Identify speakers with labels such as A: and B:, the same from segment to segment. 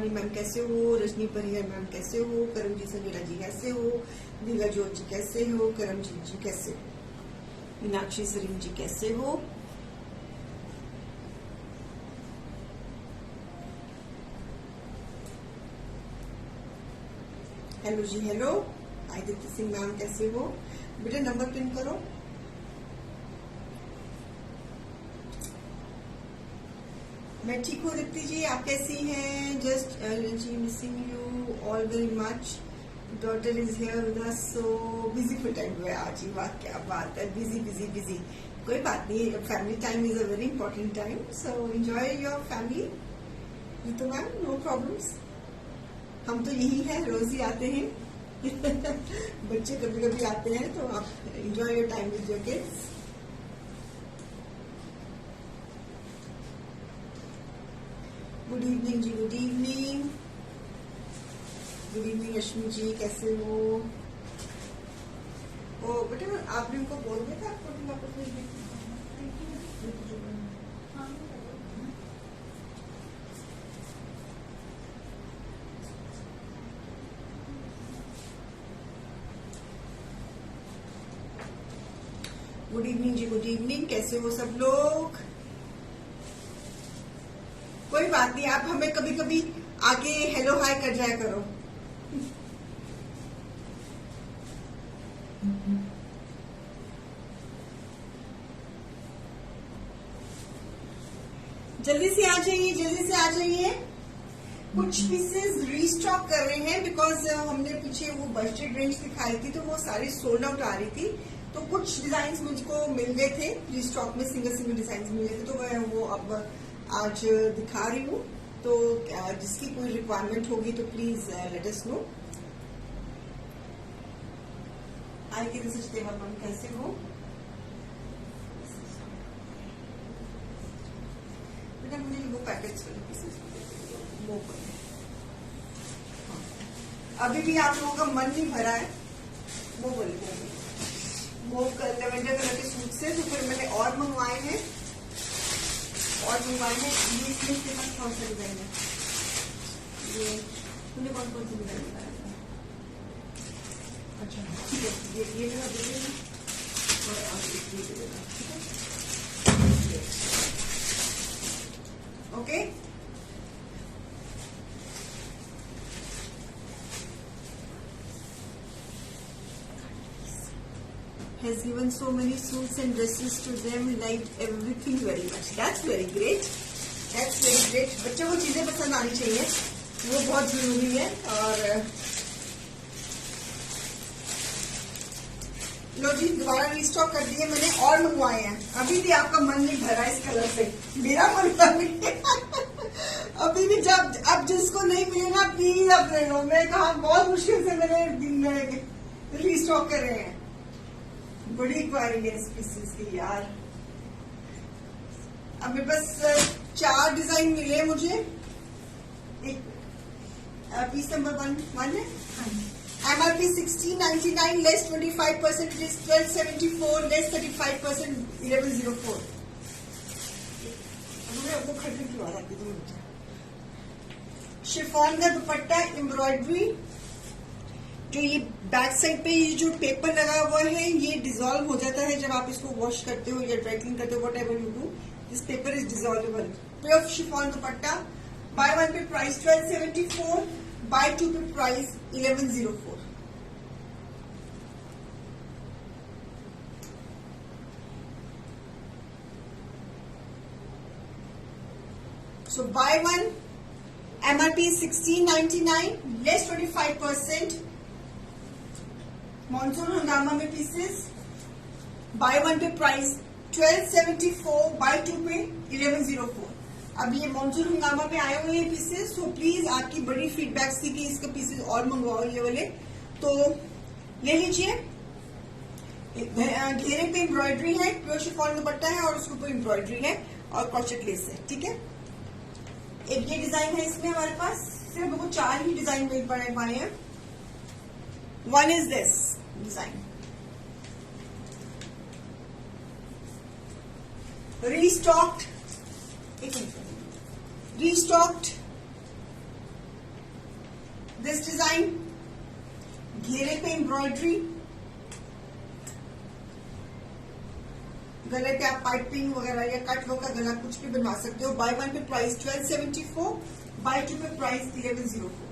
A: Shivani ma'am कैसे हो, Rajni परिहर ma'am कैसे हो, करमजीत संजीला जी कैसे हो, दीगा जोत जी कैसे हो, करमजीत जी कैसे हो, मीनाक्षी सरीम जी कैसे हो। हेलो जी हेलो। आदित्य सिंह मैम कैसे हो, बेटा नंबर पिन करो। मैं ठीक हूँ दीप्ति जी, आप कैसी हैं? जस्ट जी missing you all very much, daughter is here with us, so busy full time हुआ आज ही। वाह क्या बात है, बिजी बिजी बिजी। कोई बात नहीं, family time is a very important time, so enjoy your family. Ritu ma'am no problems, हम तो यही है, रोज ही आते हैं। बच्चे कभी कभी आते हैं, तो आप enjoy your time with your kids. Good evening ji, good evening, good evening Rashmi ji कैसे हो? ओ बेटा आपने उनको बोल दिया था आपको वापस भेज दें। Good evening ji, good evening, कैसे हो सब लोग? कोई बात नहीं, आप हमें कभी कभी आके हेलो हाय कर जाया करो। जल्दी से आ जाइए, जल्दी से आ जाइए। कुछ पीसेस रीस्टॉक कर रहे हैं बिकॉज हमने पीछे वो बजटेड रेंज दिखाई थी, तो वो सारी सोल्ड आउट आ रही थी। तो कुछ डिजाइन मुझको मिल गए थे रीस्टॉक में, सिंगल सिंगल डिजाइन मिल गए थे, तो मैं वो अब आज दिखा रही हूँ। तो जिसकी कोई रिक्वायरमेंट होगी तो प्लीज लेट अस नो। आई के दिस इज तेवर मैम कैसे हो? बेटा मुझे वो पैकेट्स वाले पीसेस वो अभी भी आप लोगों का मन नहीं भरा है, वो बोले वो लेवेंडर कलर के सूट से, तो फिर मैंने और मंगवाए हैं, और मंगवाए हैं। ये इसमें के पास कौन सा डिजाइन है? ये तूने कौन कौन सा डिजाइन बताया था? अच्छा ठीक है, ये मेरा दे देना और आप ये दे देना, ठीक है? Okay has given so many suits and dresses to them, liked everything very much. That's very great. That's very great. बच्चों को चीजें पसंद आनी चाहिए, वो बहुत जरूरी है। और लो जी दोबारा रीस्टॉक कर दिए मैंने, और मंगवाए हैं। अभी भी आपका मन नहीं भरा इस कलर से, मेरा मन अभी भी जब अब जिसको नहीं मिले ना प्लीज अब ले लो। मैं कहा बहुत मुश्किल से मैंने रीस्टॉक कर रहे हैं, बड़ी इंक्वायरी है इस पीसेस की यार। अब मेरे पास 4 डिजाइन मिले मुझे। एक पीस नंबर 1 है, MRP 1699 less 25%, it is 1274 less 35% 1104। वो खरीद क्यों आ रहा है? शिफॉन का दुपट्टा एम्ब्रॉयडरी, जो ये बैक साइड पे ये जो पेपर लगा हुआ है ये डिसॉल्व हो जाता है जब आप इसको वॉश करते हो या ड्राई क्लीन करते हो, whatever you do, this paper is dissolvable. Pure chiffon dupatta, buy 1 pay price 1274, buy 2 pay price 1104। So buy 1 MRP 1699 less 25%, monsoon हंगामा में pieces, bye 1 pay price 1274, buy 2 पे 1104। अब ये मॉनसून हंगामा में आए हुए हैं पीसेस, तो प्लीज आपकी बड़ी फीडबैक्स थी कि इसके पीसेस और मंगवाओ ये वाले, तो ले लीजिए। घेरे पे एम्ब्रॉयडरी है, प्योर शिफॉन दुपट्टा है और उसके ऊपर एम्ब्रॉयडरी है और क्रॉचेट लेस है, ठीक है? एक ये डिजाइन है इसमें हमारे पास, सिर्फ हमको 4 ही डिजाइन मिल पाए हैं। One is this design, restocked this design, घेरे पे एम्ब्रॉयडरी, गले पे आप पाइपिंग वगैरह या कट वर्क का गला कुछ भी बनवा सकते हो। Bye one pay price 1274, buy two pay price 1104।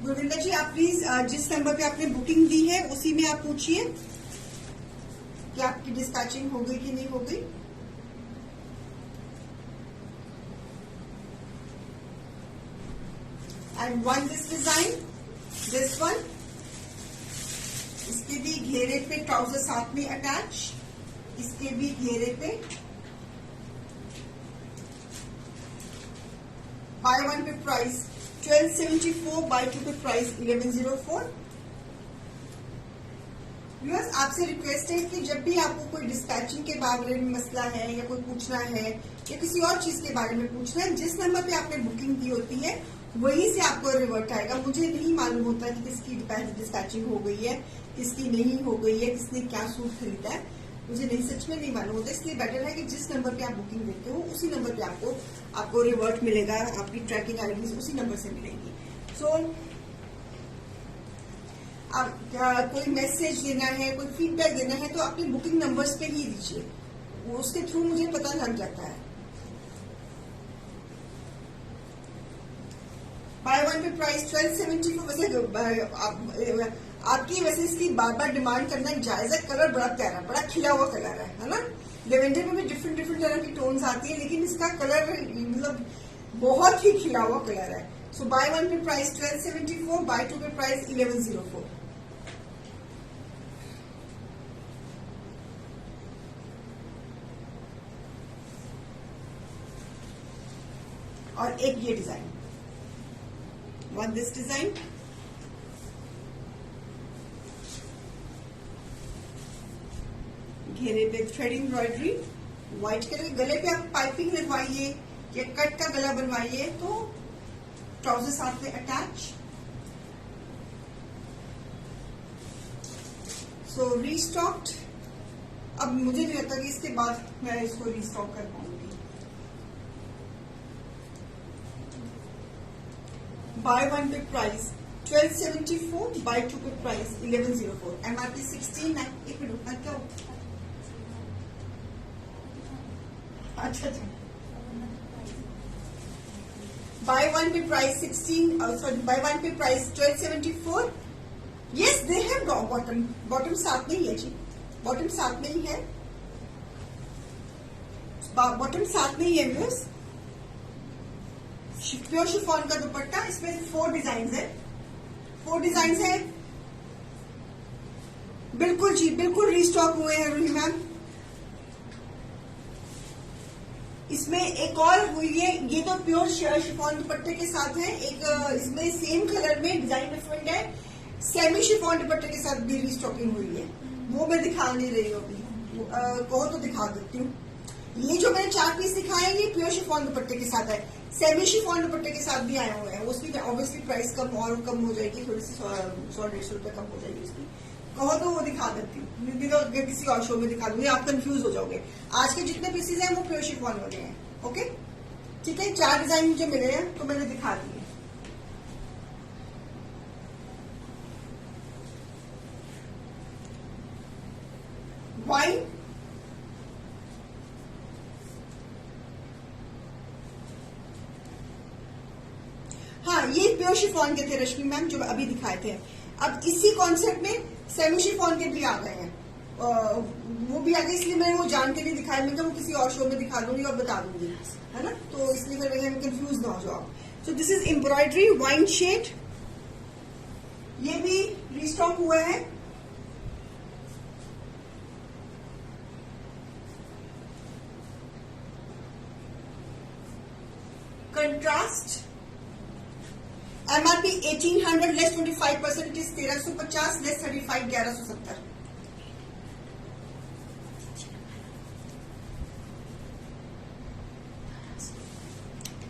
A: Gurvinder जी, आप प्लीज जिस नंबर पे आपने बुकिंग दी है उसी में आप पूछिए कि आपकी डिस्पैचिंग हो गई कि नहीं हो गई। And one this design, this one, इसके भी घेरे पे ट्राउजर साथ में अटैच, इसके भी घेरे पे bye one pay price 1274, buy two pay price 1104। Viewers, आपसे रिक्वेस्ट है कि जब भी आपको कोई डिस्पैचिंग के बारे में मसला है या कोई पूछना है या किसी और चीज के बारे में पूछना है, जिस नंबर पे आपने बुकिंग की होती है वहीं से आपको रिवर्ट आएगा। मुझे नहीं मालूम होता कि किसकी डिस्पैचिंग हो गई है, किसकी नहीं हो गई है, किसने क्या सूट खरीदा है, मुझे नहीं, सच में नहीं मालूम होता। इसलिए बेटर है कि जिस नंबर पे आप बुकिंग देते हो उसी नंबर पे आपको रिवर्ट मिलेगा, आपकी ट्रैकिंग आईडीज उसी नंबर से मिलेंगी। सो आप कोई मैसेज देना है, कोई फीडबैक देना है तो अपने बुकिंग नंबर्स पे ही दीजिए, उसके थ्रू मुझे पता लग जाता है। Buy one pay price 1274। वैसे आपकी वैसे इसकी बार बार डिमांड करना जायज है। कलर बड़ा प्यारा, बड़ा खिला हुआ कलर है ना। लेवेंडर में भी डिफरेंट डिफरेंट तरह की टोन्स आती है, लेकिन इसका कलर मतलब बहुत ही खिला हुआ कलर है। सो bye one pay price 1274, buy two pay price 1104। और एक ये डिजाइन, वन दिस डिजाइन, घेरे पे थ्रेड एम्ब्रॉयडरी, व्हाइट कलर, गले पे आप पाइपिंग लगवाइए या कट का गला बनवाइए तो ट्राउजर साथ में अटैच। सो रीस्टॉक्ड। अब मुझे नहीं लगता कि इसके बाद मैं इसको रीस्टॉक कर पाऊंगी। Bye one pay price 1274, buy two pay price 1104। MRP 16 है। एक मिनट, क्या अच्छा अच्छा, bye one pay price 16, sorry bye one pay price 1274। Yes, they have bottom, bottom साथ में ही है जी, बॉटम साथ में ही है, बॉटम साथ में ही है व्यूअर्स। प्योर शिफॉन का दुपट्टा, इसमें 4 डिजाइन है, 4 डिजाइन है। बिल्कुल जी, बिल्कुल रीस्टॉक हुए हैं रूही मैम। इसमें एक और हुई है, ये तो प्योर शिफॉन दुपट्टे के साथ है। एक इसमें सेम कलर में डिजाइन डिफरेंट है, सेमी शिफॉन दुपट्टे के साथ भी रीस्टॉकिंग हुई है। वो मैं दिखा नहीं रही हूँ अभी, कहो तो दिखा देती हूँ। ये जो मैंने 4 पीस दिखाए ये प्योर शिफॉन दुपट्टे के साथ है, सेमी शिफॉन दुपट्टे के साथ भी आए हुए हैं। उसकी ऑब्वियसली प्राइस कम और कम हो जाएगी, थोड़ी सी 100-150 रुपए कम हो जाएगी उसकी। कहो तो वो दिखा देती हूँ, नहीं तो किसी और शो में दिखा दूंगी, आप कंफ्यूज हो जाओगे। आज के जितने पीसेज हैं वो प्योर शिफॉन वाले हैं। ओके, ठीक है। 4 डिजाइन मुझे मिले हैं तो मैंने दिखा दिए। वाइन, हाँ ये प्योर शिफॉन के थे रश्मि मैम जो अभी दिखाए थे। अब इसी कॉन्सेप्ट में सेमी शिफॉन के भी आ गए हैं, वो भी आ गए, इसलिए मैंने वो जान के नहीं दिखाया। मैं वो किसी और शो में दिखा दूंगी और बता दूंगी, है ना, तो इसलिए फिर कंफ्यूज ना हो जाओ आप। So this is embroidery wine shade, ये भी रीस्टॉक हुआ है। Contrast, MRP 1800, less 25%, it is 1350, less 35, 1170।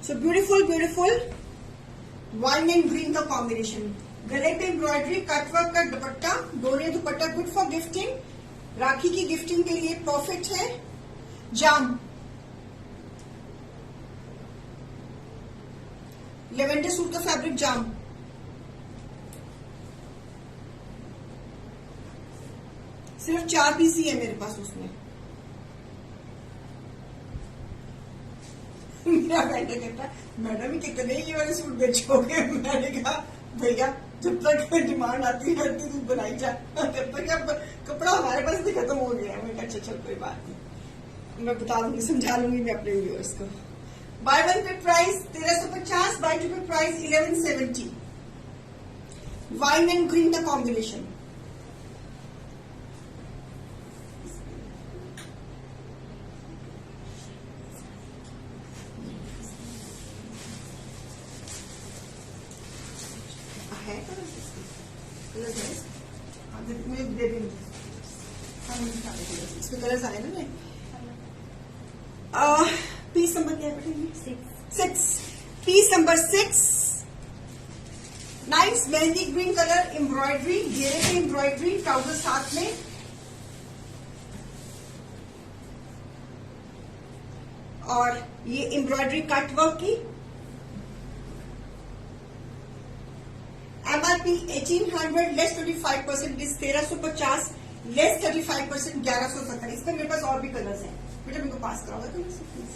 A: So beautiful beautiful wine and green का कॉम्बिनेशन, गले पे एम्ब्रॉयडरी, कटवर्क का दुपट्टा, डोरे dupatta, good for gifting, Rakhi की गिफ्टिंग के लिए परफेक्ट है। जाम, लेवेंडर सूट का फैब्रिक जाम, सिर्फ 4 पीस ही है मेरे पास उसमें। मेरा बेटा कहता मैडम कितने ये वाले सूट बेचोगे? मैंने कहा भैया जब तक डिमांड आती है तू बनाई जा, तब तक कपड़ा हमारे पास भी खत्म हो गया। मैं अच्छा चल कोई बात नहीं, मैं बता दूंगी, समझा लूंगी मैं अपने व्यूअर्स को। Bye one pay price 1350, bye two pay price 1170। Wine and green का कॉम्बिनेशन। है कलर है, इसमें कलर्स आए ना। मैं पीस नंबर क्या है? 6। Piece number 6। Nice mehndi green colour, embroidery, घेरे पे एम्ब्रॉयडरी, ट्राउजर साथ में, और ये एम्ब्रॉयडरी कट वर्क की। MRP 1800 less 25%, is 1350 less 35%, 1170। इसमें मेरे पास और भी कलर्स हैं, बेटा मेरे को पास कराओगे colours please.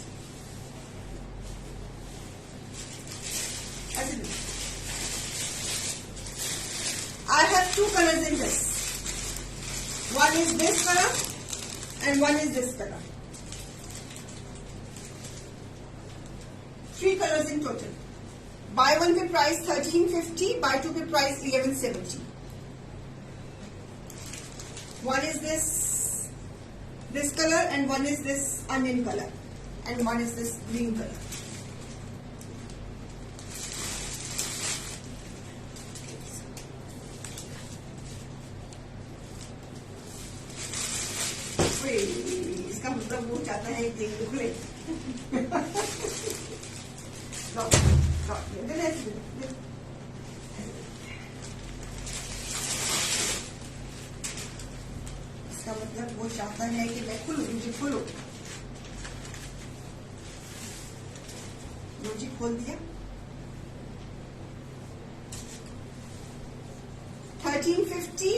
A: I have 2 colors in this. One is this color and one is this color. 3 colors in total. Buy one pay price 1350, buy two pay price 1170. One is this color and one is this onion color and one is this green color. इसका मतलब वो चाहता है कि खुले। इसका मतलब वो चाहता है कि मैं खुलूं, मुझे खोलो। मुझे खोल दिया। 1350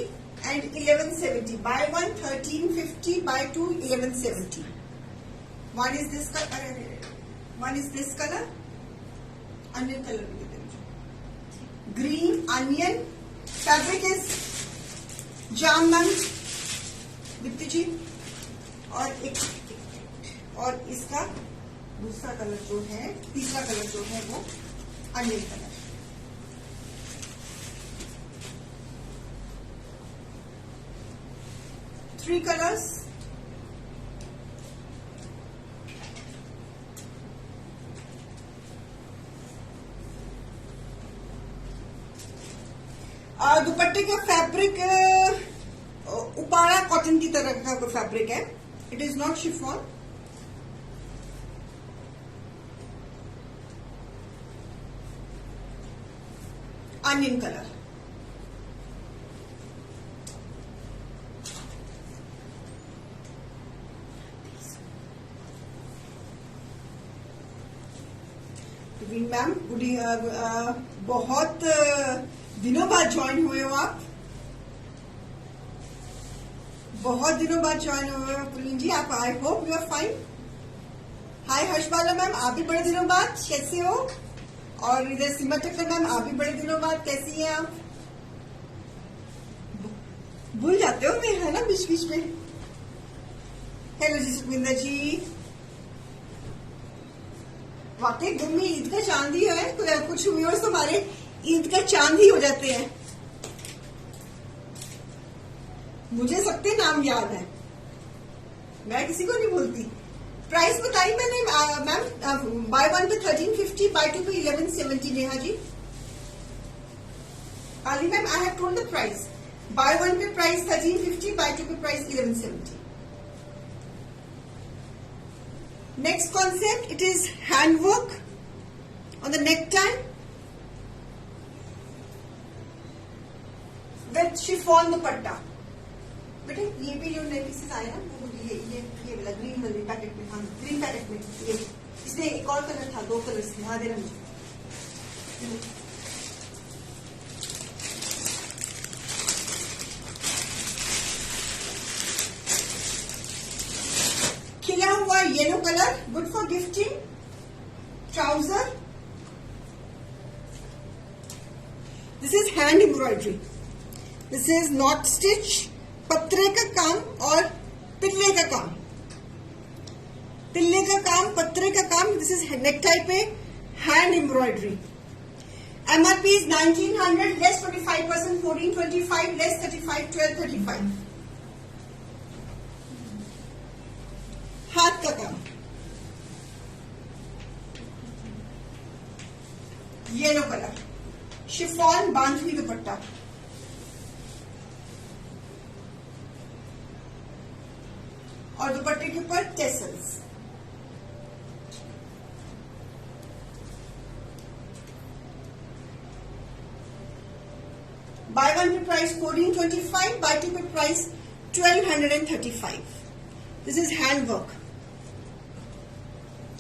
A: and 1170. Buy one 1350, buy two 1170. One is this color, one is this color. Onion color भी देते हैं, ग्रीन अनियन। फैब्रिक इज जामन दीप्ति जी, और इसका दूसरा कलर जो है, तीसरा कलर जो है वो अनियन कलर। Three colours. दुपट्टे का फैब्रिक उपाड़ा कॉटन की तरह का फैब्रिक है, it is not chiffon. Onion colour. Ma'am बहुत दिनों बाद ज्वाइन हुए हो आप, बहुत दिनों बाद ज्वाइन हुए हो पुलिन जी आप। I hope you are fine. Hi Harshbala ma'am, आप भी बड़े दिनों बाद कैसे हो? और इधर सीमा टक्कर मैम, आप भी बड़े दिनों बाद कैसी हैं आप? भूल जाते हो मैं, है ना, बीच बीच में। हेलो जी सुखविंदर जी। वाकई दिन में ईद का चांद ही है, कुछ व्यूअर्स तो हमारे ईद का चांद ही हो जाते हैं। मुझे सबके नाम याद है, मैं किसी को नहीं भूलती। प्राइस बताई मैंने मैम, बाय वन पे 1350, बाय टू पे 1170। नेहा जी, आली ma'am, I have told the price. Bye one pay price 1350, bye two pay price 1170। Next concept, it is handwork on the necktie with chiffon दुपट्टा। बेटे ये भी जो नए पीसेस आए ना, वो ये वाला ग्रीन वाले पैकेट में, हाँ ग्रीन पैकेट में, ये इसमें एक और कलर था, 2 कलर्स थे। हाँ दे रहा मुझे, खिला हुआ yellow colour, good for gifting. Trouser. This is hand embroidery. This is not stitch. पत्रे का काम और तिल्ले का काम. तिल्ले का काम, पत्रे का काम. दिस इज नेक टाई पे hand embroidery. MRP is 1900, less 25%, 1425, less 35, 1235. हाथ का काम. Yellow colour. Chiffon bandhani dupatta. और दुपट्टे के ऊपर tassels. Buy one pay price 1425, buy two pay price 1235. This is hand work.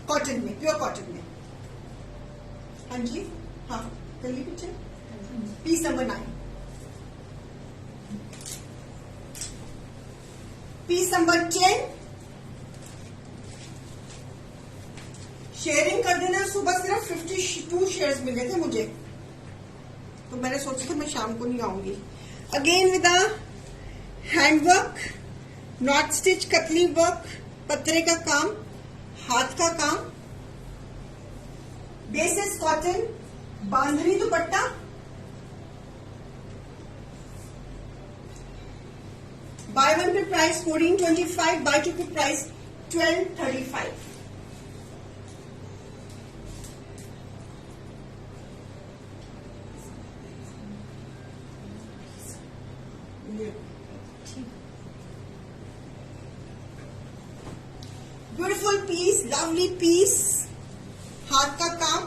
A: Cotton में, प्योर कॉटन में. हाँ जी, हाँ कर ली picture. Piece number 9. Piece number 10. Sharing कर देना. सुबह सिर्फ 52 शेयर्स मिले थे मुझे, तो मैंने सोचा था मैं शाम को नहीं आऊंगी. Again with handwork, not stitch, कतली वर्क, पत्रे का काम, हाथ का काम. Basis cotton, bandhani dupatta. Buy one pay price 1425, buy two pay price 1235. Beautiful piece, lovely piece, हाथ का काम.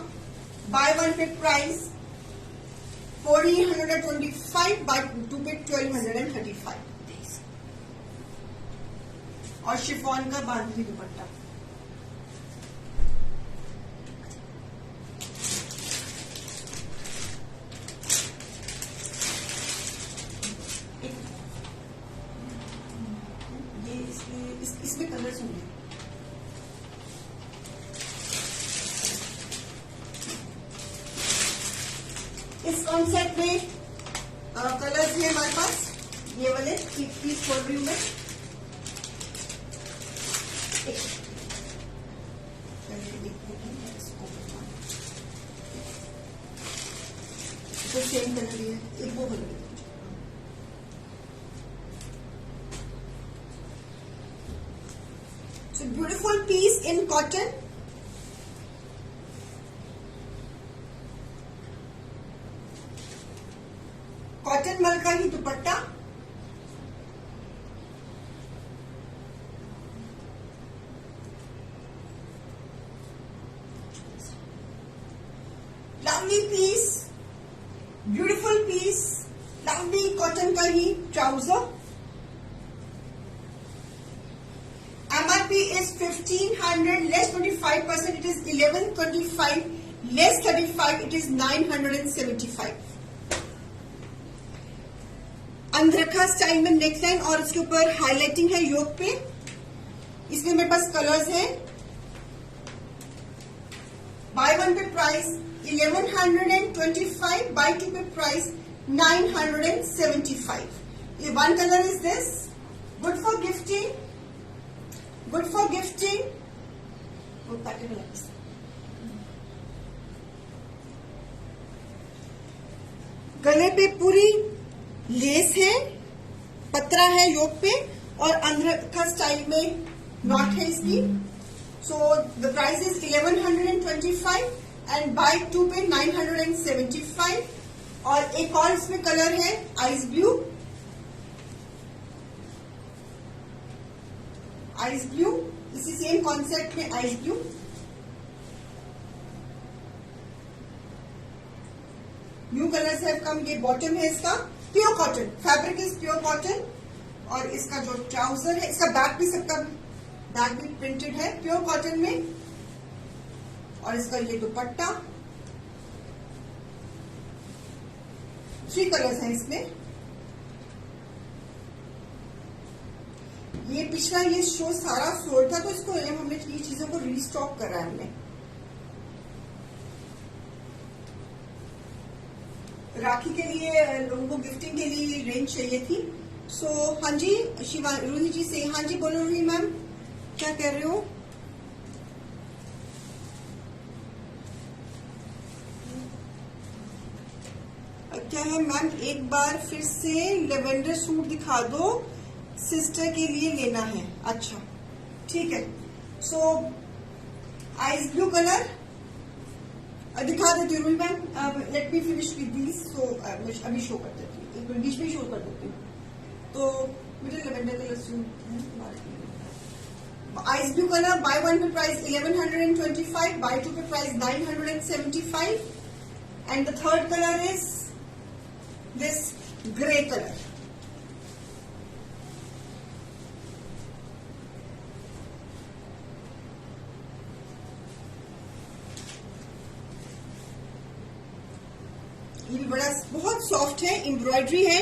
A: Buy one pay price 1425, buy two pay 1235. और शिफॉन का बांधनी दुपट्टा. इसमें कलर्स होंगे. इस कॉन्सेप्ट में कलर्स है हमारे पास. ये वाले पीस खोल रही हूं मैं. तो सेम कलर ही है. एक वो colour. So beautiful piece in cotton. Cotton मल का ही dupatta. Lovely piece, beautiful piece, lovely cotton का ही trouser. MRP is 1500, less 25%, it is 1125, less 35, it is 975. अंधरखा style में नेकलाइन और इसके ऊपर हाईलाइटिंग है योक पे. इसमें मेरे पास कलर्स हैं. Bye one pay price 1125, buy two pay price 975. ये one colour is this. Good for gifting. Good for gifting. वो पैटर्न है. गले पे पूरी लेस है, पत्रा है योक पे और अंधरखा स्टाइल में नॉट है इसकी. So the price is 1125 and bye two पे 975. और एक और इसमें कलर है आइस ब्लू. आइस ब्लू, इसी सेम कॉन्सेप्ट में ice blue. New colours have कम. ये बॉटम है इसका pure cotton. Fabric is pure cotton. और इसका जो ट्राउजर है, इसका बैक भी, सबका बैक भी प्रिंटेड है प्योर कॉटन में. और इसका ये दुपट्टा. 3 कलर्स हैं इसमें। ये पिछला ये शो सारा सोल्ड था, तो इसको हमने ये चीजों को रीस्टॉक करा है हमने। राखी के लिए लोगों को गिफ्टिंग के लिए रेंज चाहिए थी। सो हाँ जी शिवा रूही जी से, हाँ जी बोलो रूही मैम क्या कह रहे हो? क्या है मैम, एक बार फिर से लेवेंडर सूट दिखा दो, सिस्टर के लिए लेना है। अच्छा ठीक है। सो आइस ब्लू कलर दिखा देती हूँ ma'am, let me finish with this. So अभी शो कर देती हूँ, एक बीच में शो कर देती हूँ। तो मुझे लेवेंडर कलर सूट है तुम्हारे लिए। Ice blue colour bye one pay price 1125, buy two pay price 975, and the third colour is this grey colour. ये भी बड़ा बहुत सॉफ्ट है, एम्ब्रॉयडरी है,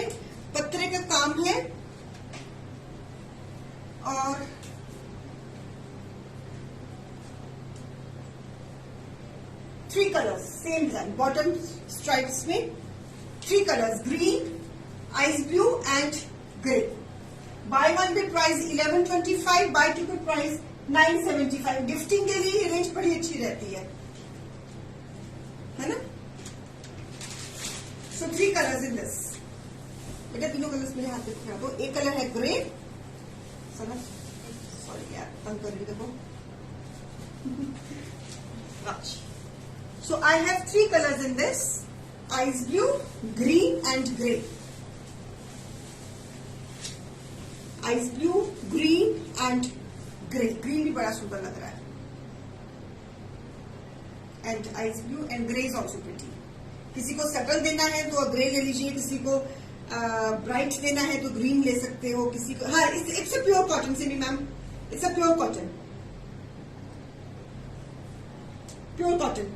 A: पत्रे का काम है, और three colours same design, bottom stripes में 3 colours, green, ice blue and grey. Bye one pay price 1125, buy two pay price 975। Gifting के लिए ये रेंज बड़ी अच्छी रहती है ना। So 3 colors in this. बेटा तीनों कलर्स मेरे हाथ में दिखा दो। एक कलर है ग्रे, सॉरी यार तंग कर रही देखो। So I have 3 colors in this: ice blue, green and grey. Ice blue, green and grey. Green भी बड़ा सुंदर लग रहा है, and ice blue and grey is also pretty. किसी को सटल देना है तो ग्रे ले लीजिए, किसी को ब्राइट देना है तो ग्रीन ले सकते हो, किसी को हाँ इट्स अ प्योर कॉटन से भी ma'am, it's a pure cotton, pure cotton.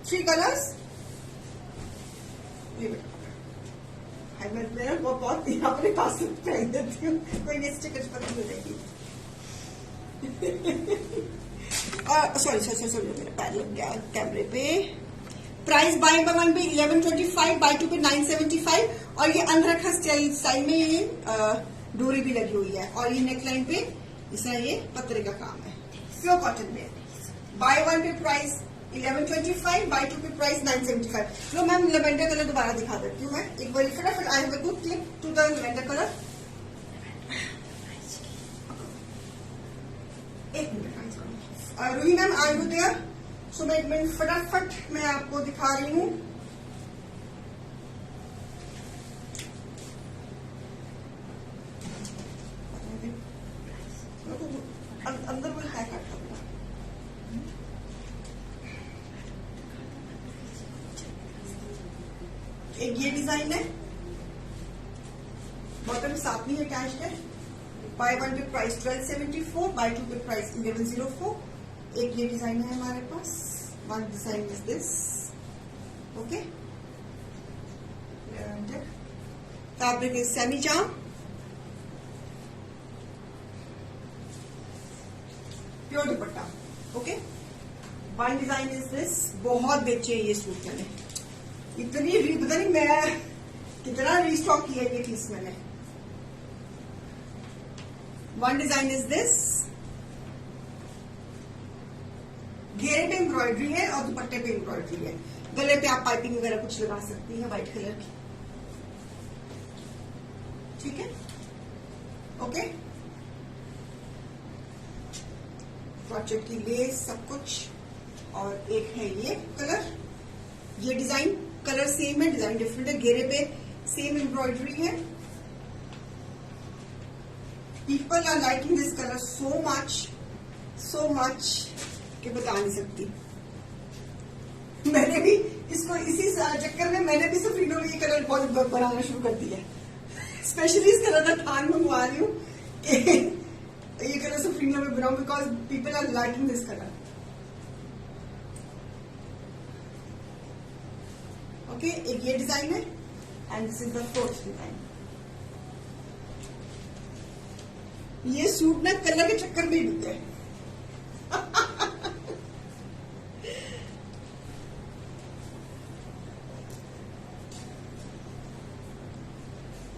A: 3 colours. ये बेटा मैं बहुत अपने पास पहन देती हूँ, कोई नहीं स्टिकर पर हो जाएगी। सॉरी मेरा पैर लग गया कैमरे पे। प्राइस बाय वन पे 1125, बाय टू पे 975, और ये अनरखा स्टाइल में ये डोरी भी लगी हुई है, और ये नेकलाइन पे इसका ये पत्रे का काम है, प्योर कॉटन में। Buy one pay price 1125, buy two pay price 975। लो मैम लेवेंडर कलर दोबारा दिखा देती हूँ मैं एक बार फटाफट। I have a good clip to the lavender colour. एक मिनट रूही मैम आई हूँ देयर। सो मैं एक मिनट फटाफट मैं आपको दिखा रही हूँ। अंदर वो है काटा हुआ। एक ये डिजाइन है, बॉटम साथ में अटैच्ड है। Buy one pay price 1274, buy two pay price 1104। एक ये डिजाइन है हमारे पास, one design is this, okay. Fabric is semi जाम, pure dupatta, okay. One design is this. बहुत बेचे ये सूट मैंने, इतनी पता नहीं मैं कितना रीस्टॉक किया ये पीस मैंने। वन डिजाइन इज दिस, घेरे पे एम्ब्रॉयडरी है और दुपट्टे पे एम्ब्रॉयडरी है। गले पे आप पाइपिंग वगैरह कुछ लगा सकती हैं व्हाइट कलर की, ठीक है, ओके। क्रॉचेट की लेस सब कुछ, और एक है ये कलर। ये डिजाइन कलर सेम है, डिजाइन डिफरेंट है। घेरे पे सेम एम्ब्रॉयडरी है। People are liking this colour so much कि बता नहीं सकती। मैंने भी इसको इसी चक्कर में मैंने भी सफरीनों में ये कलर बहुत बनाना शुरू कर दिया। स्पेशली इस कलर का थान मंगवा रही हूँ कि ये कलर सफरीनों में बनाऊं, because people are liking this colour. Okay, एक ये डिजाइन है and this is the fourth design. ये सूट ना कलर के चक्कर में डूब गए।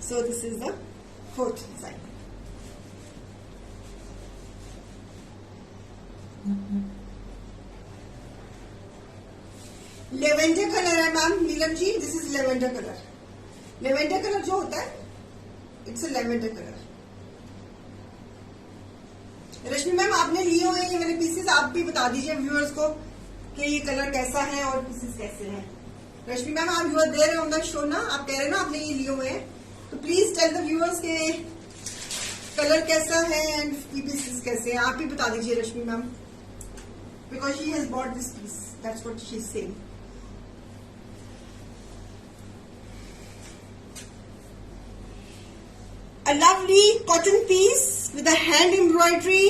A: So this is the fourth design. Lavender colour है ma'am Neelam ji, this is lavender colour. Lavender colour जो होता है it's a lavender colour. Rashmi ma'am आपने लिए हुए ये वाले पीसेस, आप भी बता दीजिए व्यूअर्स को कि ये कलर कैसा है और पीसेस कैसे हैं। रश्मि मैम आप you are there on the show ना, आप कह रहे हैं ना आपने ये लिए हुए हैं, तो प्लीज टेल द व्यूअर्स के कलर कैसा है एंड पीसेस कैसे हैं, आप ही बता दीजिए Rashmi ma'am, because she has bought this piece, that's what she is saying. A lovely cotton piece with a hand embroidery.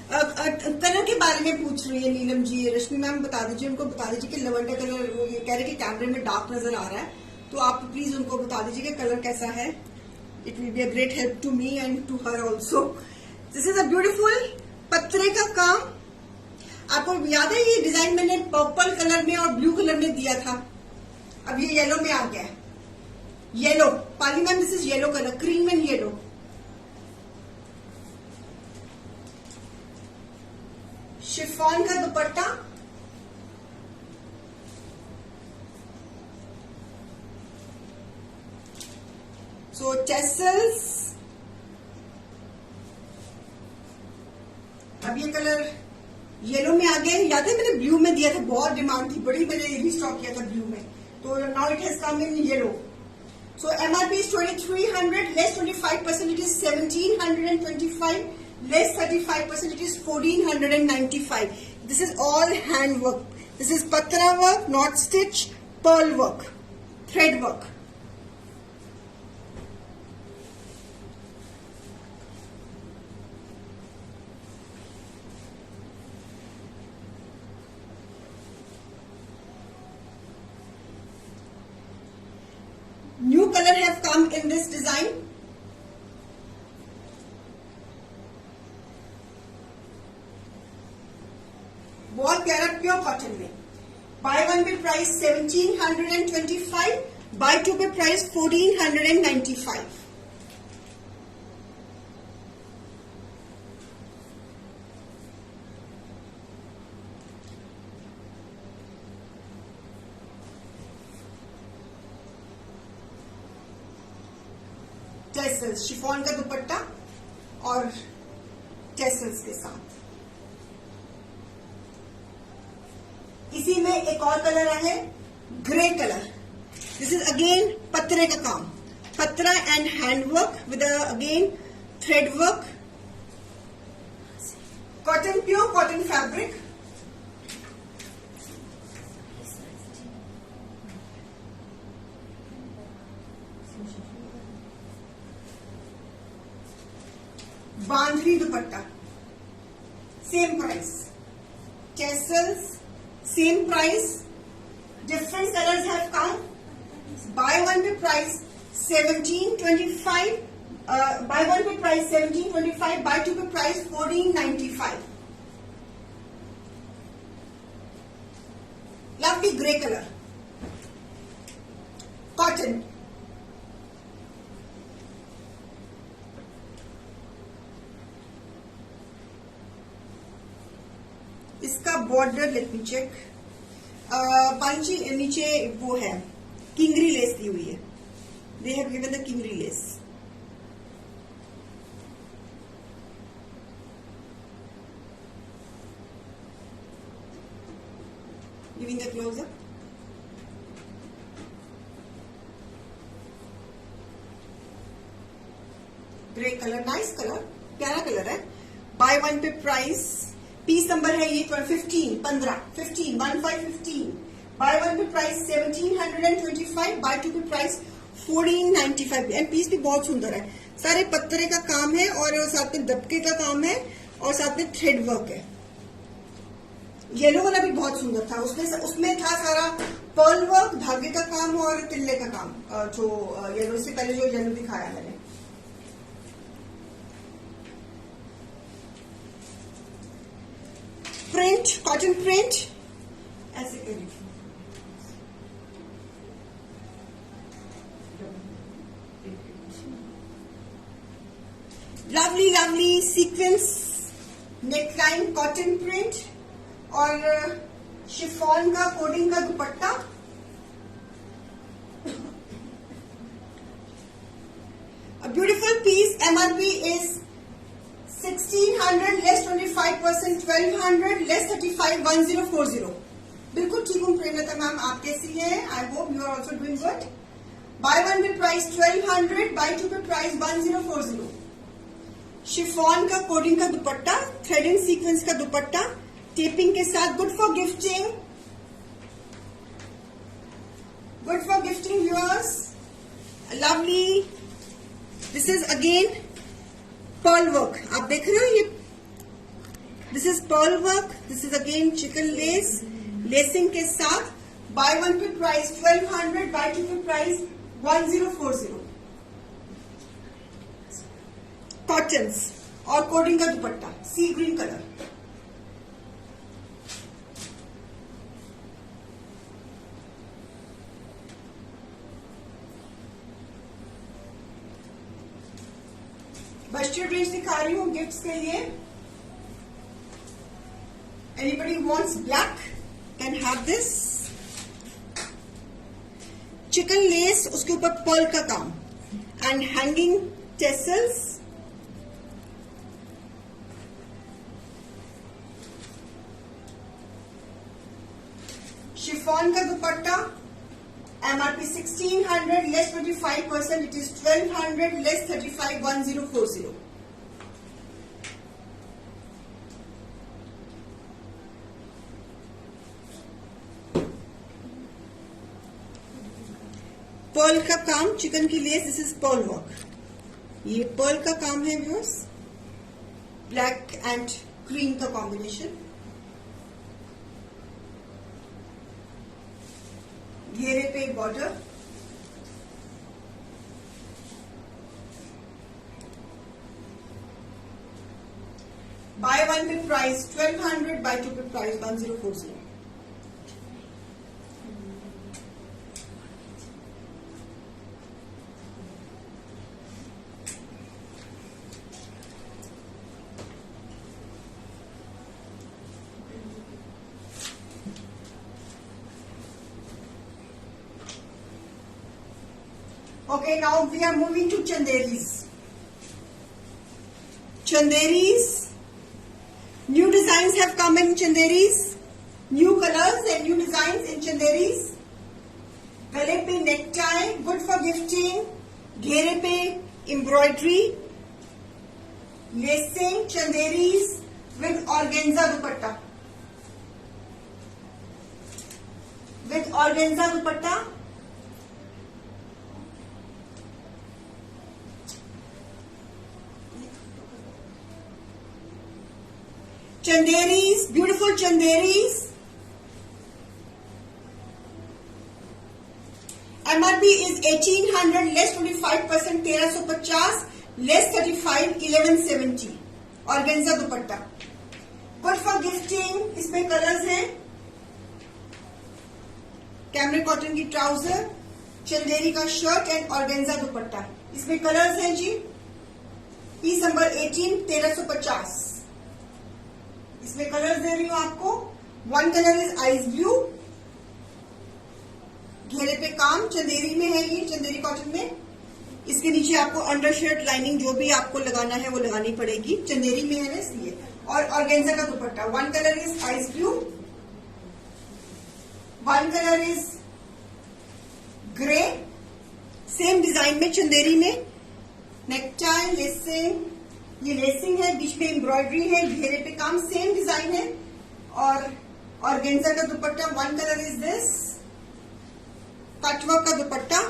A: Colour के बारे में पूछ रही है नीलम जी, रश्मि मैम बता दीजिए, उनको बता दीजिए कि लवेंडर कलर, वो ये कह रहे कि कैमरे में डार्क नजर आ रहा है, तो आप प्लीज उनको बता दीजिए कि कलर कैसा है। It will be a great help to me and to her also. This is a beautiful पत्रे का काम। आपको याद है ये डिजाइन मैंने पर्पल कलर में और ब्लू कलर में दिया था, अब ये येलो में आ गया है। Yellow Pali ma'am, this is yellow colour, cream and yellow. Chiffon का दुपट्टा, सो टेसल्स। अब ये कलर येलो में आ गया, याद है मैंने ब्लू में दिया था, बहुत डिमांड थी बड़ी, मैंने रिस्टॉक किया था ब्लू में, तो now it has come in yellow. So MRP is 2300, less 25% it is 1725, less 35% it is 1495। This is all hand work, this is पत्रा work, knot stitch, pearl work, thread work. New color have come in this design. बहुत प्यारा pure cotton में। Buy one pay price 1725, buy two pay price 1495। Tassels, chiffon का दुपट्टा और tassels के साथ। इसी में एक और कलर है grey colour. This is again पत्रे का काम, पत्रा and hand work with again thread work, cotton, pure cotton fabric. Bandhani dupatta, same price, tassels same price, different colours have come. Buy one pay price 1725, buy one pay price 1725, buy two pay price 1495। Lovely grey colour, cotton. इसका border let me check, पांची नीचे वो है किंगरी lace दी हुई है, they have given the किंगरी lace. Giving the close up, grey colour, nice colour, प्यारा कलर है। Buy one pay price, piece number है ये 15, buy one pay price 1725, buy two pay price 1495, and piece भी बहुत सुंदर है। सारे पत्थरे का काम है और साथ में दबके का काम है और साथ में थ्रेड वर्क है। येलो वाला भी बहुत सुंदर था, उसमें था सारा पर्ल वर्क, धागे का काम और तिल्ले का काम। जो येलो से पहले जो येलो दिखाया मैंने, प्रिंट, कॉटन प्रिंट ऐसे करिए। Lovely lovely sequence neckline cotton print और शिफॉन का कोडिंग का दुपट्टा। A beautiful piece. MRP is 1600 less 25%, 1200 less 35, 1040. बिल्कुल ठीक हूँ प्रेमलता मैम, आप कैसी हैं? I hope you are also doing good. Buy one pay price 1200, buy two pay price 1040। Chiffon का कोडिंग का दुपट्टा, थ्रेडिंग सीक्वेंस का दुपट्टा, टेपिंग के साथ, good for gifting, good for gifting viewers. Lovely, this is again pearl work, आप देख रहे हो ये, this is pearl work, this is again chikan lace, lacing के साथ। Buy one pay price 1200, buy two pay price 1040। Cottons और coding का दुपट्टा, सी green colour. Buster range दिखा रही हूँ गिफ्ट्स के लिए। Anybody wants black can have this. Chicken less, उसके ऊपर पर्ल का काम एंड हैंगिंग टेसल्स। शिफॉन का दुपट्टा, MRP 1600 less 25%, it is 1200 less 35, 1040। Perl का काम, चिकन की less, this is pearl work. ये पर्ल का काम है व्यूअर्स, ब्लैक एंड ग्रीन का कॉम्बिनेशन। घेरे पे border, bye one pay price 1200, buy two pay price 1040। Okay, now we are moving to chanderis. Chanderis, new designs have come in chanderis, new colors and new designs in chanderis. गले पे neck tie, good for gifting. घेरे पे embroidery, lacing, chanderis with organza dupatta, with organza dupatta. Chanderis, beautiful chanderis. MRP is 1800 less 25%, 1350 less 35, 1170। Organza dupatta, good for gifting. इसमें colours हैं, कैमरे cotton की trouser, Chanderi का shirt and organza दुपट्टा। इसमें कलर्स हैं जी, पीस नंबर 18, 1350। इसमें कलर्स दे रही हूं आपको। One colour is ice blue, घेरे पे काम, चंदेरी में है ये, चंदेरी कॉटन में। इसके नीचे आपको अंडर शर्ट लाइनिंग जो भी आपको लगाना है वो लगानी पड़ेगी, चंदेरी में है ना इसलिए। और ऑर्गेन्जा का dupatta, one colour is ice blue, one colour is grey, same design में चंदेरी में। नेकटाई, लेसिंग, ये लेसिंग है, बीच में एम्ब्रॉयडरी है, घेरे पे काम, सेम डिजाइन है। और ऑर्गेन्जा का dupatta, one colour is this, cutwork का dupatta,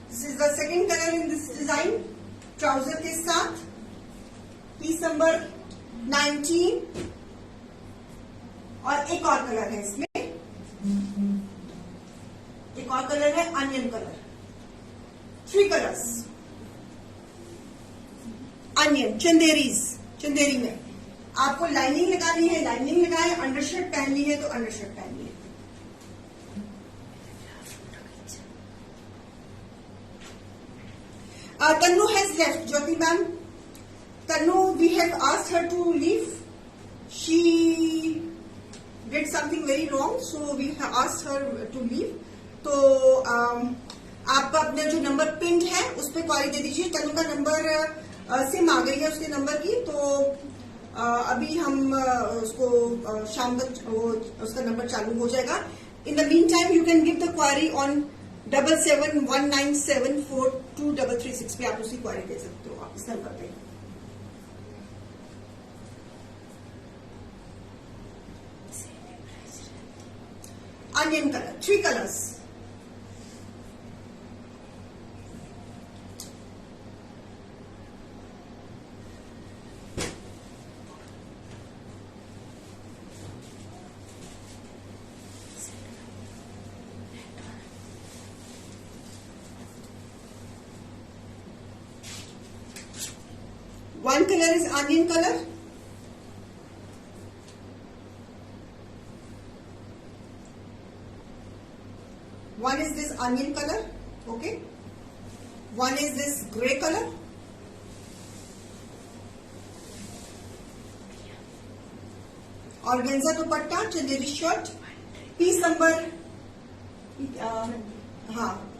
A: this is the second colour in this design. Trouser के साथ, पीस नंबर 19। और एक और कलर है इसमें, एक और कलर है onion colour. 3 colours onion, Chanderi में आपको लाइनिंग लगानी है, लाइनिंग लगाए, अंडरशर्ट पहननी है तो अंडरशर्ट पहननी है। Tanu has left, Jyoti ma'am. Tanu, we have asked her to leave. She did something very wrong, so we have asked her to leave. तो आपका अपना जो नंबर पिंड है उस पर क्वारी दे दीजिए। तनु का नंबर सिम आ गई है उसके नंबर की, तो अभी हम उसको शाम तक वो उसका नंबर चालू हो जाएगा। In the meantime you can give the query on 7719742336 पे आप उसी क्वारी दे सकते हो, आप इस नंबर पे। Onion colour, 3 colours. One color is onion color. One is this onion color, okay. One is this grey color. Organza dupatta, Chanderi shirt, piece number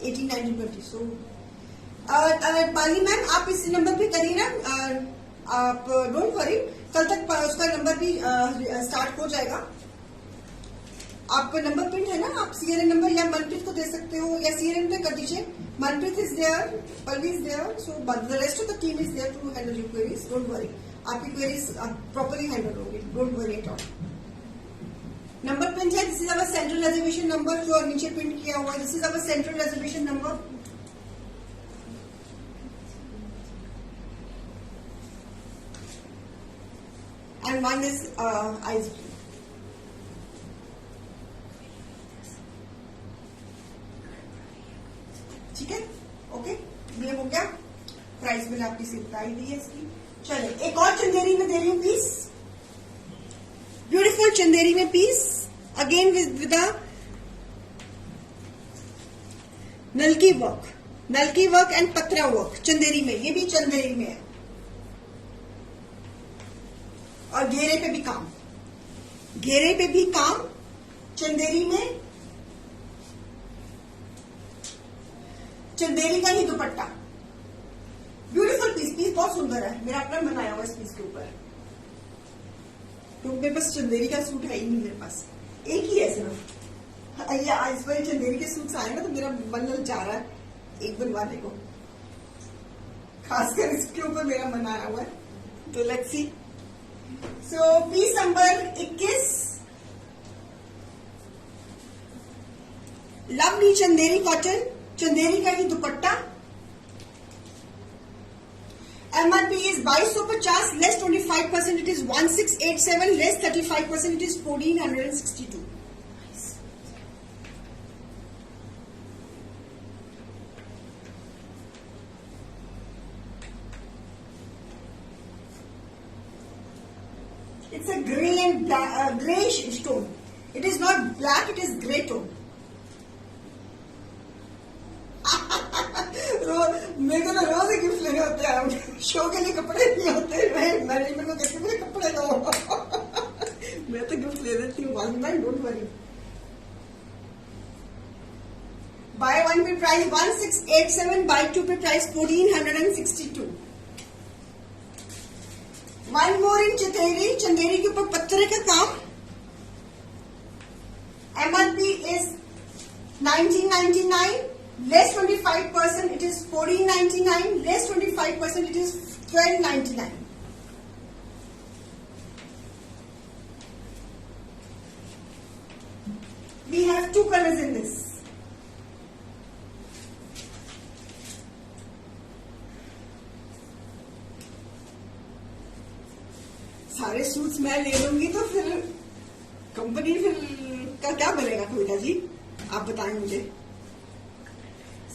A: 18, 19, 20। So Pali ma'am आप इस नंबर पे करिए ना, आप डोंट वरी, कल तक उसका नंबर भी स्टार्ट हो जाएगा। आपका नंबर प्रिंट है ना, आप सीआरएन नंबर या मनप्रीत को दे सकते हो, या सीआरएन पे कर दीजिए। Manpreet is there, Pallavi is there, so the rest of the team is there to handle your queries. Don't worry, आपकी क्वेरीज प्रॉपरली हैंडल होगी, don't worry at all. Number print है, this is our central reservation number, जो नीचे print किया हुआ है, this is our central reservation number. And one is ice cream. ठीक है, ओके, ये हो गया। प्राइस मैंने आपकी से बताई दी है इसकी। चलिए एक और चंदेरी में दे रही हूँ पीस, ब्यूटीफुल चंदेरी में पीस, अगेन विद नलकी वर्क एंड पत्रा वर्क, चंदेरी में, ये भी चंदेरी में है, और घेरे पे भी काम, चंदेरी में, चंदेरी का ही दुपट्टा, ब्यूटीफुल पीस बहुत सुंदर है, मेरा अपना बनाया हुआ इस पीस के ऊपर। तो मेरे पास चंदेरी का सूट है ही नहीं, मेरे पास एक ही है सिर्फ। इस बार चंदेरी के सूट आए ना तो मेरा मन जा रहा है एक बनवाने को, खासकर इसके ऊपर मेरा मन आया हुआ है। तो let's see. So piece number 21, lovely Chanderi cotton, Chanderi का ही दुपट्टा। MRP is 2250, less 25%, it is 1687, less 35%, it is 1462. It's a grey and greyish tone. It is not black, it is grey tone. मेरे को तो रोज ही गिफ्ट लेने होते हैं, शो के लिए कपड़े नहीं होते, मेरे को कहते मुझे कपड़े दो। मैं तो गिफ्ट ले देती हूँ, don't worry. Bye one pay price 1687, bye two pay price 1462। One more इन चंदेरी के ऊपर पत्थर का काम। MRP is 1999, less 25%, it is 1499, less 25%, it is 1299. We have two colors in this. Suits मैं ले लूंगी तो फिर कंपनी फिर का क्या बनेगा कविता जी, आप बताएं मुझे।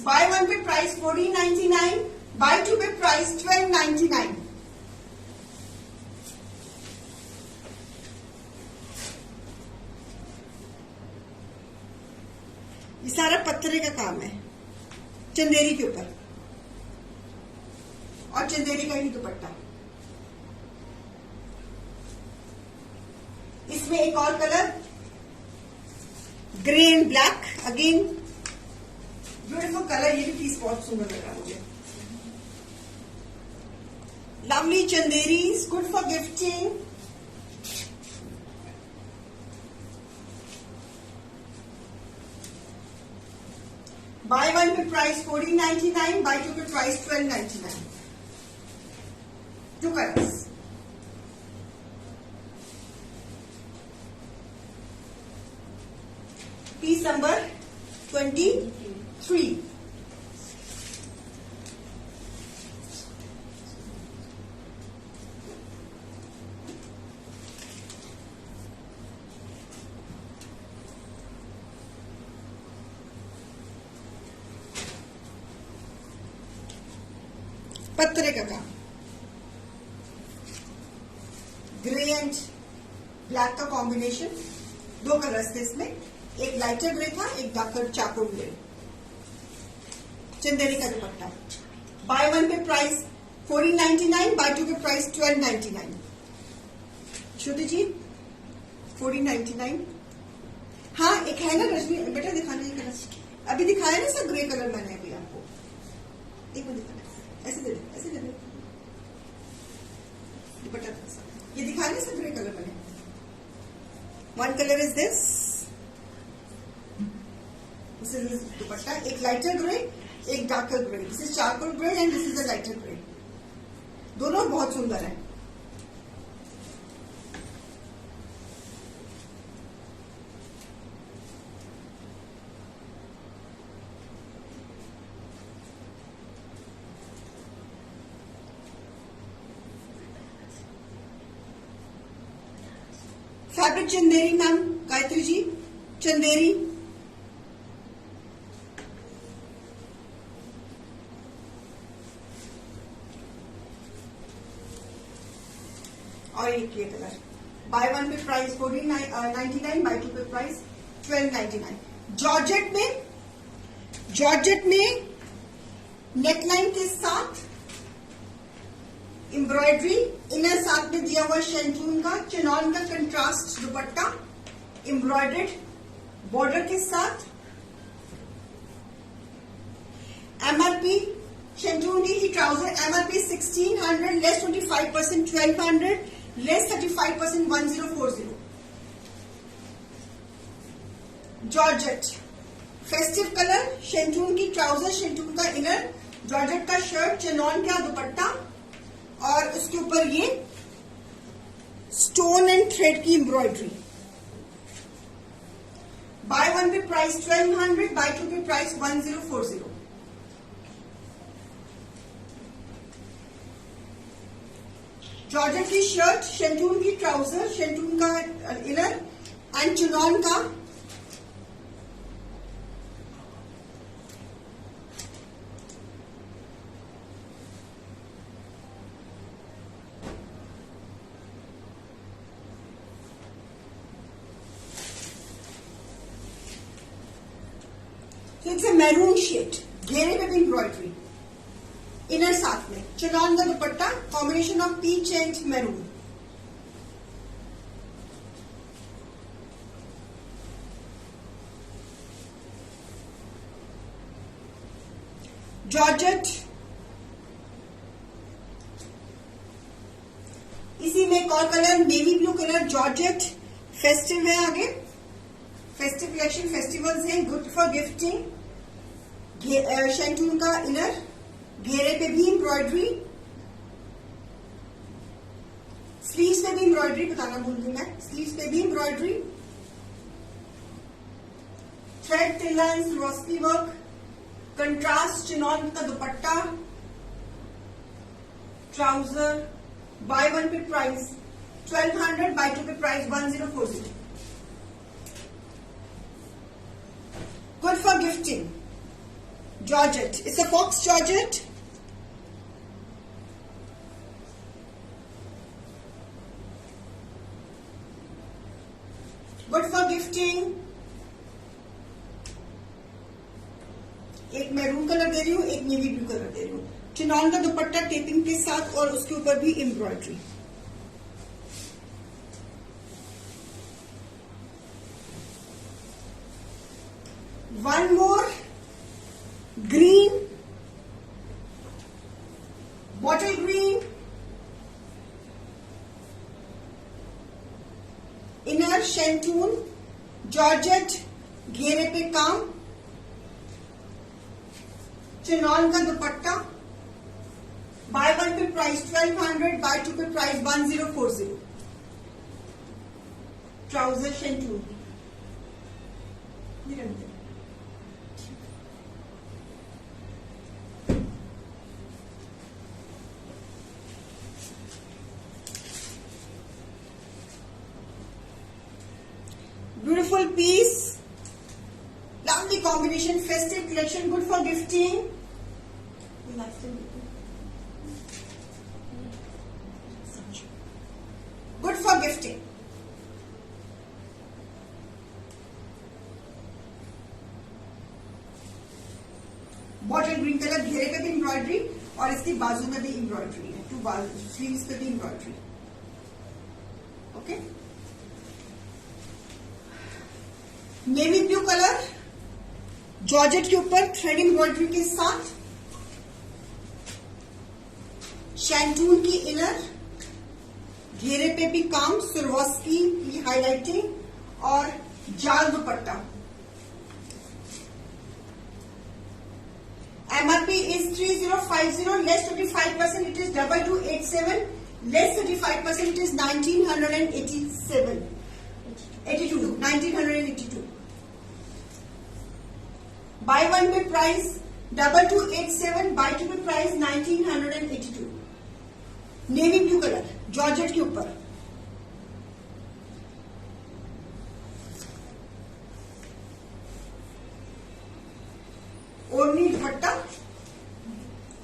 A: Bye one pay price 1499, buy two pay price 1299। ये सारा पत्थरे का काम है, चंदेरी के ऊपर, और चंदेरी का ही दुपट्टा। इसमें एक और colour grey and black, again beautiful colour, ये भी पीस बहुत सुंदर लग रहा है मुझे। Lovely chanderis, good for gifting. Buy one pay price 1499, buy two pay price 1299। Two colours. Piece number 23। पत्थरे का काम, ग्रे एंड ब्लैक का कॉम्बिनेशन। दो कलर्स थे इसमें, एक लाइटर ग्रे था, एक डार्कर चारकोल ग्रे। चंदेरी का dupatta. Buy one pay price 1499, buy two pay price 1299। Shruti ji 1499। हाँ एक है ना रजनी, बेटा दिखाना ये कलर, अभी दिखाया ना सर ग्रे कलर मैंने अभी आपको, एक मिनट दिखाना, ऐसे दे दे, ऐसे दे दे दुपट्टा, ये दिखाया ना सर ग्रे कलर मैंने। One colour is this is दुपट्टा, एक लाइटर ग्रे, एक darker grey. This is charcoal grey and this is a lighter grey. दोनों बहुत सुंदर है। Fabric Chanderi ma'am, Gayatri ji Chanderi. और एक ये colour. Bye one pay price 1499, buy two pay price 1299। Georgette में नेकलाइन के साथ एम्ब्रॉयडरी, इनर साथ में दिया हुआ शैंटून का चिनॉन का कंट्रास्ट दुपट्टा, एम्ब्रॉयडर्ड बॉर्डर के साथ। एमआरपी शैंटून की trouser, MRP 1600, less 25% 1200, less 35% 1040। Georgette festive colour, shantoon की ट्राउजर, शैंटून का इनर, जॉर्जेट का शर्ट, चिनॉन का दुपट्टा, और उसके ऊपर ये स्टोन एंड थ्रेड की embroidery. Bye one pay price 1200, buy two pay price 1040। Georgette की शर्ट, शैंटून की ट्राउजर, शैंटून का इनर एंड चिनॉन का इट्स ए मैरून शेड, घेरे पे भी एम्ब्रॉयडरी, इनर साथ में चिनॉन का dupatta, combination of peach and maroon. Georgette, इसी में एक और colour navy blue colour, georgette festive है। आगे फेस्टिव कलेक्शन, फेस्टिवल्स हैं, गुड फॉर गिफ्टिंग। शैंटून का इनर, घेरे पे भी एम्ब्रॉयडरी, स्लीव्स पे भी एम्ब्रॉयडरी, बताना भूल गई मैं, स्लीव्स पे भी एम्ब्रॉयडरी, थ्रेड टिलर्स, रोस्की वर्क, कंट्रास्ट चिनॉन का dupatta, trouser. Buy one pay price 1200 by 2 pay price 1040. Good for gifting. Georgette. It's a fox Georgette. Good for gifting. एक मैरून कलर दे रही हूँ, एक नेवी ब्लू कलर दे रही हूँ. चिनॉन का दुपट्टा टेपिंग के साथ और उसके ऊपर भी embroidery. One more green, bottle green, inner शेंटून, जॉर्जेट, घेरे पे काम, चिनॉन का dupatta. Buy one pay price 1200, buy two pay price 1040. Trouser शेंटून. निरंतर beautiful piece, lovely combination, festive collection, good for gifting. Good for gifting. Bottle green colour, घेरे पे भी एम्ब्रॉयडरी और इसकी बाजू में भी एम्ब्रॉयडरी है. टू बाजू स्लीव्स पे भी embroidery. Okay. Navy blue colour, georgette के ऊपर थ्रेड एम्ब्रॉयडरी के साथ, शैंटून की इनर, घेरे पे भी काम, सुरवास्की की हाईलाइटिंग और जाल dupatta. MRP is 3050, less 25%, it is 2287, less 35%, it is 1987. 1982. Buy one pay price 2287, buy two pay price 1982. Navy blue colour, georgette के ऊपर. ओढ़नी dupatta,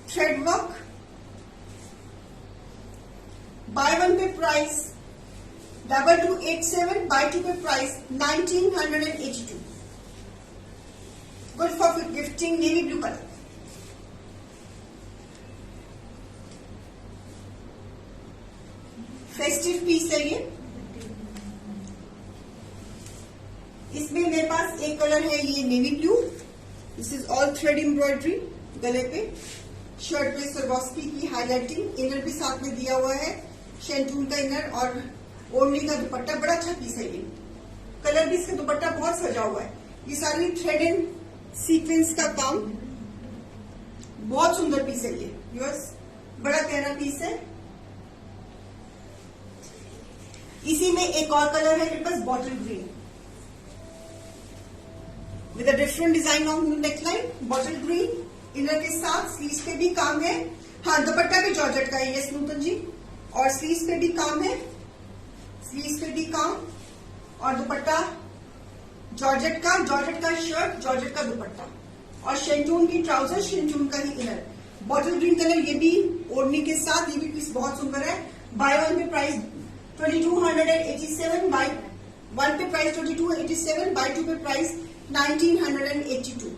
A: thread work. Buy one pay price 2287, buy two pay price 1982. Good for gifting, navy blue colour. Festive piece है ये. इसमें मेरे पास एक colour है ये navy blue. This is all thread embroidery. गले पे, शर्ट पे सरवास्की की हाईलाइटिंग, इनर भी साथ में दिया हुआ है, शेंटून का इनर और ओढ़नी का दुपट्टा. बड़ा अच्छा पीस है ये. कलर भी इसका दुपट्टा बहुत सजा हुआ है. ये सारी थ्रेड एंड सीक्वेंस का काम. बहुत सुंदर पीस है ये. व्यूअर्स, बड़ा प्यारा पीस है. इसी में एक और कलर है मेरे पास, bottle green, with a different design of neckline. Bottle green inner के साथ, स्लीव्स पे भी काम है. हाँ, दुपट्टा भी जॉर्जेट का है ये नूतन जी, और स्लीव्स पे भी काम है. स्लीव्स पे भी काम और दुपट्टा जॉर्जेट का शर्ट, जॉर्जेट का दुपट्टा और शेंटून की ट्राउजर, शेंटून का ही इनर. बॉटल ग्रीन कलर, ये भी ओढ़नी के साथ. ये भी पीस बहुत सुंदर है. Buy one pay price 2287, buy one pay price 2287, buy two pay price 1982.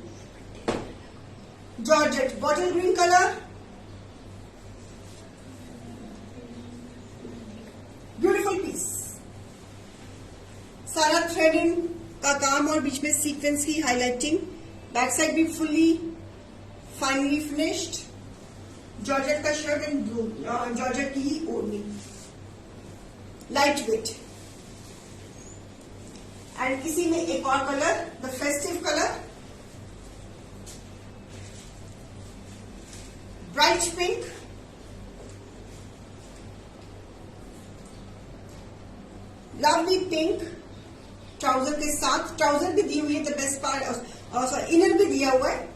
A: Georgette, bottle green colour, beautiful piece. सारा थ्रेडिंग का काम और बीच में सीक्वेंस की हाईलाइटिंग. बैक साइड भी फुल्ली फाइनली फिनिश्ड. जॉर्जेट का शर्ट एंड ब्लू, जॉर्जेट की ही ओढ़नी. Light weight. एंड इसी में एक और colour, the festive colour, bright pink, lovely pink. Trouser के साथ, ट्राउजर भी दी हुई है, द बेस्ट पार्ट, इनर भी दिया हुआ है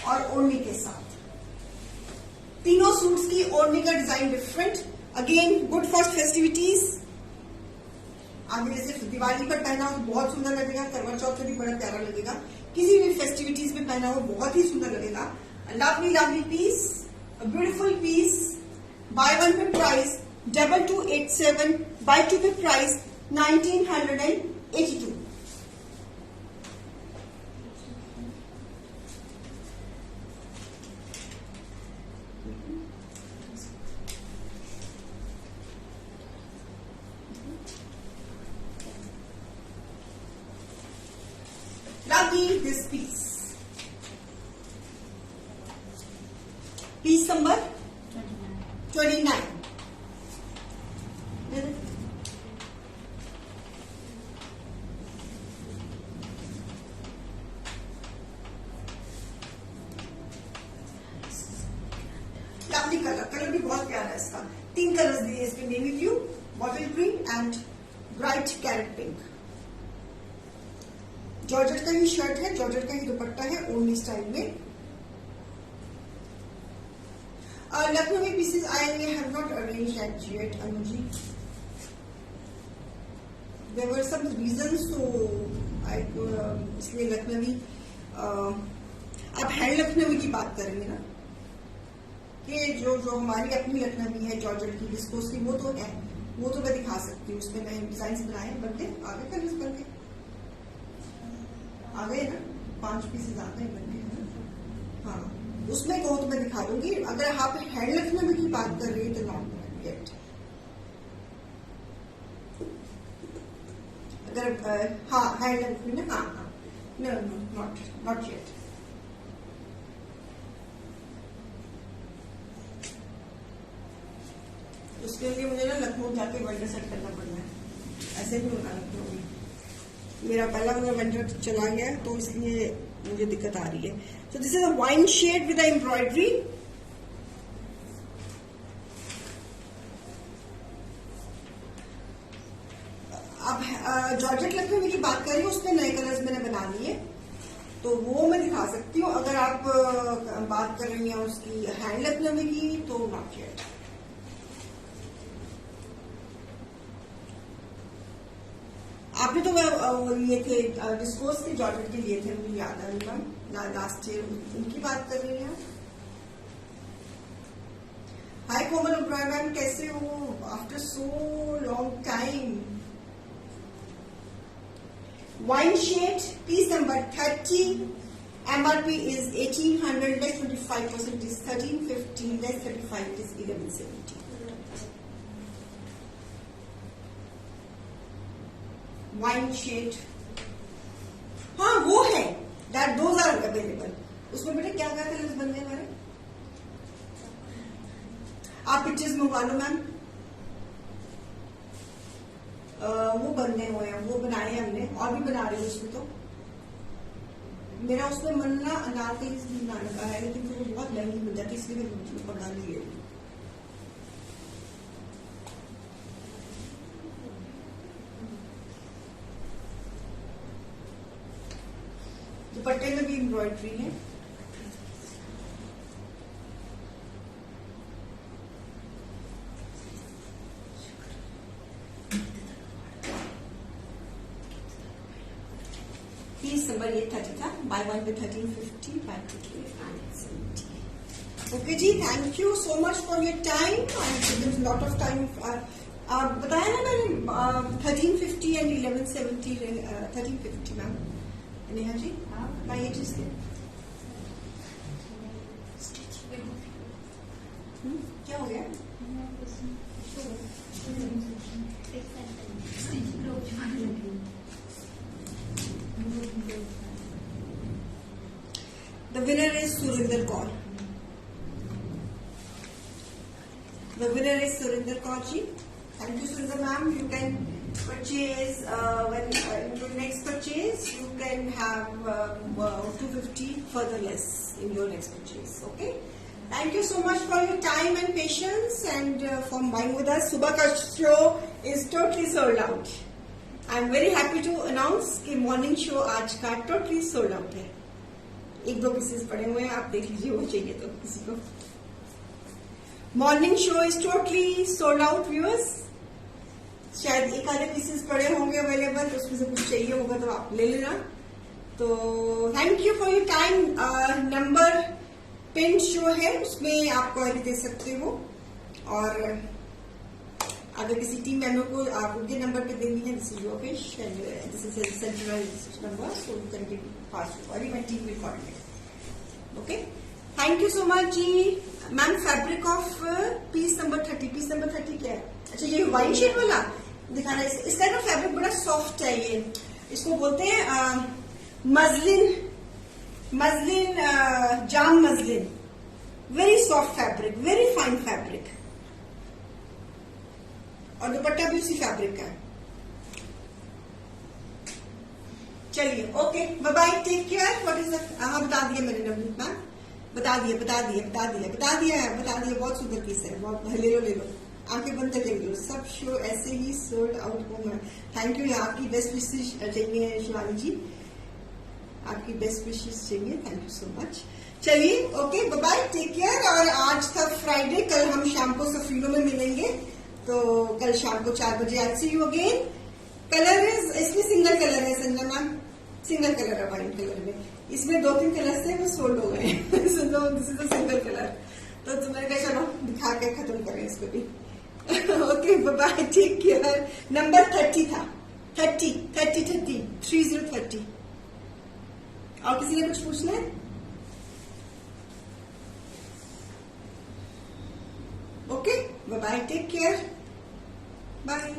A: और ओढ़नी के साथ. तीनों सूट्स की ओढ़नी का design different again good for festivities. आगे जैसे दिवाली पर पहना हो तो बहुत सुंदर लगेगा, करवा चौथ में भी बड़ा प्यारा लगेगा, किसी भी फेस्टिविटीज में पहना हो बहुत ही सुंदर लगेगा। Lovely lovely piece, beautiful piece, buy one pay price 2287, buy two pay price 1982। Lovely this piece. Piece number 29. Lovely color. Colour भी बहुत प्यारा है इसका। 3 कलर्स दिए इसमें, navy blue, bottle green and bright carrot pink. Georgette का ही shirt है, जॉर्जेट का ही दुपट्टा है, ओनली स्टाइल में। लखनवी pieces I have not arranged at yet Anuji, there were some reasons, so I इसलिए लखनवी। अब हैंड लखनवी की बात करेंगे ना, कि जो हमारी अपनी लखनवी है जॉर्जेट की, विस्कोस की, वो तो है, वो तो मैं दिखा सकती हूँ। उसमें मैंने डिजाइन बनाए हैं, बनते आगे कलर्स बनते आ गए ना, 5 पीसेस आ गए बनके, है ना। हाँ, उसमें कहो तो मैं दिखा दूंगी। अगर आप हैंड लखनवी की बात कर रही है तो नॉट येट। अगर हाँ हैंड लखनवी ना, हाँ हाँ, नो नो नॉट येट। उसके लिए मुझे ना लखनऊ जाके वेंडर सेट करना पड़ना है, ऐसे नहीं होना लखनऊ में। मेरा पहला वेंडर चला गया है, तो इसलिए मुझे दिक्कत आ रही है। So this is a wine shade with embroidery. अब जॉर्जेट लखनवी की बात करें, उसमें नए कलर्स मैंने बना लिए, तो वो मैं दिखा सकती हूँ। अगर आप बात कर रही हैं उसकी हैंड लखनवी की, तो नॉट येट। आपने तो लिए थे डिस्कोर्स के जॉर्जेट के लिए थे, मुझे याद है लास्ट ईयर, उनकी बात कर रही हैं। हाय कोमल ओब्रॉय मैम, कैसे हो after so long time. Wine shade piece number 30, MRP is 1800, less 25% is 1350, less 35 is 1170। Wine shade, हाँ वो है, दैट दोज आर अवेलेबल। उसमें बेटे क्या क्या कलर्स बन गए हमारे, आप पिक्चर्स मंगवा लो मैम। वो बनने हुए हैं, वो बनाए हैं हमने, और भी बना रही हूँ उसमें। तो मेरा उसमें मन ना अनारकली बनाने का है, लेकिन वो बहुत महंगी बन जाती है, इसलिए मैं पढ़ा नहीं ले रही। दुपट्टे में भी एम्ब्रॉयडरी है। पीस नंबर ये 30 था, बाय वन पे 1350, बाय टू पे 970। ओके जी, thank you so much for your time and lot of time. बताया ना मैंने 1350 एंड 1170, 1350 मैम। नेहा जी ये चीज क्या हो गया? The winner is Surinder Kaur. The winner is Surinder Kaur ji. Thank you, Surinder ma'am. You can purchase when in your next purchase you can have 250 further less in your next purchase. Okay. Thank you so much for your time and patience and for buying with us. Subah ka show is totally sold out. I am very happy to announce कि morning show आज का totally sold out है। 1-2 pieces पड़े हुए हैं, आप देख लीजिए, वो चाहिए तो किसी को। Morning show is totally sold out viewers. शायद एक आधे पीसेस पड़े होंगे अवेलेबल, तो उसमें से कुछ चाहिए होगा तो आप ले लेना। तो thank you for your time. Number pin show है, उसमें आप क्वेरी दे सकते हो, और अगर किसी टीम मेंबर को आप उनके नंबर पे देनी है, this is your wish and this is centralised number, so you can give fast query, my team will coordinate. Okay, thank you so much जी। Ma'am fabric of piece number 30, piece number 30 क्या है? अच्छा, ये wine shade वाला दिखाना। इसका ना fabric बड़ा सॉफ्ट है, ये इसको बोलते हैं मजलिन, जाम muslin, very soft fabric, very fine fabric, और दुपट्टा भी उसी फैब्रिक का है। चलिए, okay, bye bye, take care. What is हाँ, बता दिया मैंने नवनीत मैम, बता दिया, बहुत सुंदर पीस है, बहुत ले लो, आंखें बंद कर लेंगे। सब शो ऐसे ही सोल्ड आउट होगा। थैंक यू, आपकी बेस्ट विशेष चाहिए शिवानी जी, आपकी बेस्ट विशेष चाहिए, थैंक यू सो मच। चलिए, okay, bye bye, take care. और आज था फ्राइडे, कल हम शाम को सफीलों में मिलेंगे, तो कल शाम को 4 बजे आई सी यू अगेन। कलर इज, इसमें सिंगल कलर है संजना मैम, सिंगल कलर है वाइन कलर में। इसमें 2-3 कलर से वो सोल्ड हो गए दिस इज सिंगल कलर, तो मैंने कहा चलो दिखा के खत्म करें इसको भी। Okay, bye bye, take care. Number 30 था, 30 और किसी ने कुछ पूछना है? Okay, bye bye, take care, bye.